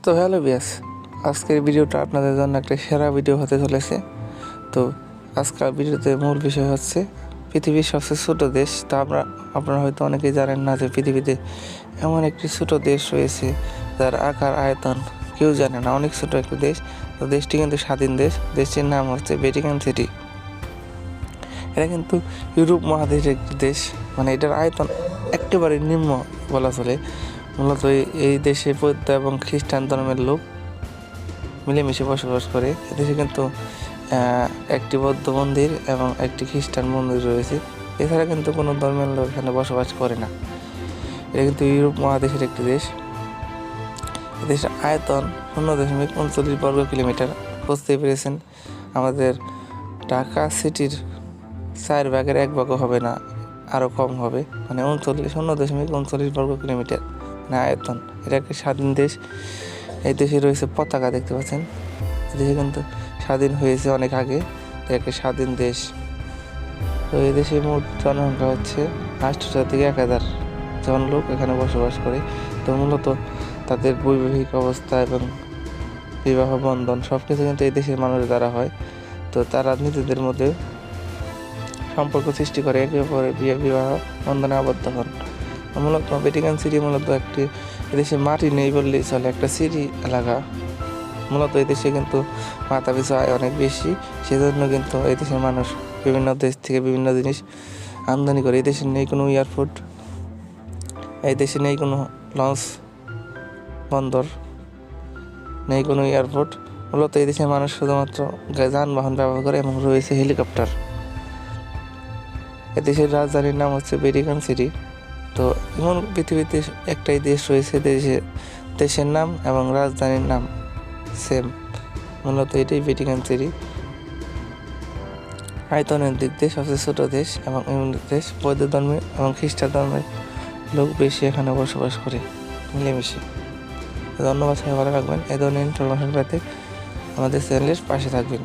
তো হ্যালো বিয়াস, আজকের ভিডিওটা আপনাদের জন্য একটা সেরা ভিডিও হতে চলেছে। তো আজকের ভিডিওতে মূল বিষয় হচ্ছে পৃথিবীর সবচেয়ে ছোটো দেশ। তা আপনারা হয়তো অনেকেই জানেন না যে পৃথিবীতে এমন একটি ছোটো দেশ রয়েছে যার আকার আয়তন কেউ জানে না, অনেক ছোটো একটা দেশ। তো দেশটি কিন্তু স্বাধীন দেশ, দেশটির নাম হচ্ছে ভ্যাটিকান সিটি। এটা কিন্তু ইউরোপ মহাদেশের একটি দেশ, মানে এটার আয়তন একেবারে নিম্ন বলা চলে। মূলত এই দেশে বৌদ্ধ এবং খ্রিস্টান ধর্মের লোক মিলেমিশে বসবাস করে। এদেশে কিন্তু একটি বৌদ্ধ মন্দির এবং একটি খ্রিস্টান মন্দির রয়েছে। এছাড়া কিন্তু কোনো ধর্মের লোক এখানে বসবাস করে না। এটা কিন্তু ইউরোপ মহাদেশের একটি দেশ। এদেশের আয়তন 0.39 বর্গ কিলোমিটার। বুঝতেই পেরেছেন, আমাদের ঢাকা সিটির 1/4 হবে না, আরও কম হবে, মানে 0.39 বর্গ কিলোমিটার মানে আয়তন। এটা একটি স্বাধীন দেশ। এই দেশে রয়েছে পতাকা, দেখতে পাচ্ছেন। দেশে কিন্তু স্বাধীন হয়েছে অনেক আগে, একটি স্বাধীন দেশ। তো এই দেশে মোট জনসংখ্যা হচ্ছে 800 থেকে 1000 জন লোক এখানে বসবাস করে। তো মূলত তাদের বৈবাহিক অবস্থা এবং বিবাহ বন্ধন সব কিছু কিন্তু এই দেশের মানুষের দ্বারা হয়। তো তারা নিজেদের মধ্যে সম্পর্ক সৃষ্টি করে, একে অপরের বিবাহ বন্ধনে আবদ্ধ হন। মূলত ভ্যাটিকান সিটি মূলত একটি এদেশে মাটি নেই বললেই চলে, একটা সিটি এলাকা। মূলত এই দেশে কিন্তু মাথা পিছু আয় অনেক বেশি, সেজন্য কিন্তু এই দেশের মানুষ বিভিন্ন দেশ থেকে বিভিন্ন জিনিস আমদানি করে। এই দেশে নেই কোনো এয়ারপোর্ট, এই দেশে নেই কোনো লঞ্চ বন্দর, নেই কোনো এয়ারপোর্ট। মূলত এই দেশের মানুষ শুধুমাত্র যানবাহন ব্যবহার করে এবং রয়েছে হেলিকপ্টার। এদেশের রাজধানীর নাম হচ্ছে ভ্যাটিকান সিটি। তো এমন পৃথিবীতে একটাই দেশ রয়েছে দেশের নাম এবং রাজধানীর নাম সেম, মূলত এটাই ভ্যাটিকান সিটি। আয়তনের দিক দিয়ে সবচেয়ে ছোটো দেশ এবং এমন দেশ বৌদ্ধ ধর্মের এবং খ্রিস্টান ধর্মের লোক বেশি এখানে বসবাস করে মিলেমিশে। ধন্যবাদ, সবাই ভালো রাখবেন। এই ধরনের ইনফরমেশন পেতে আমাদের চ্যানেলের পাশে থাকবেন।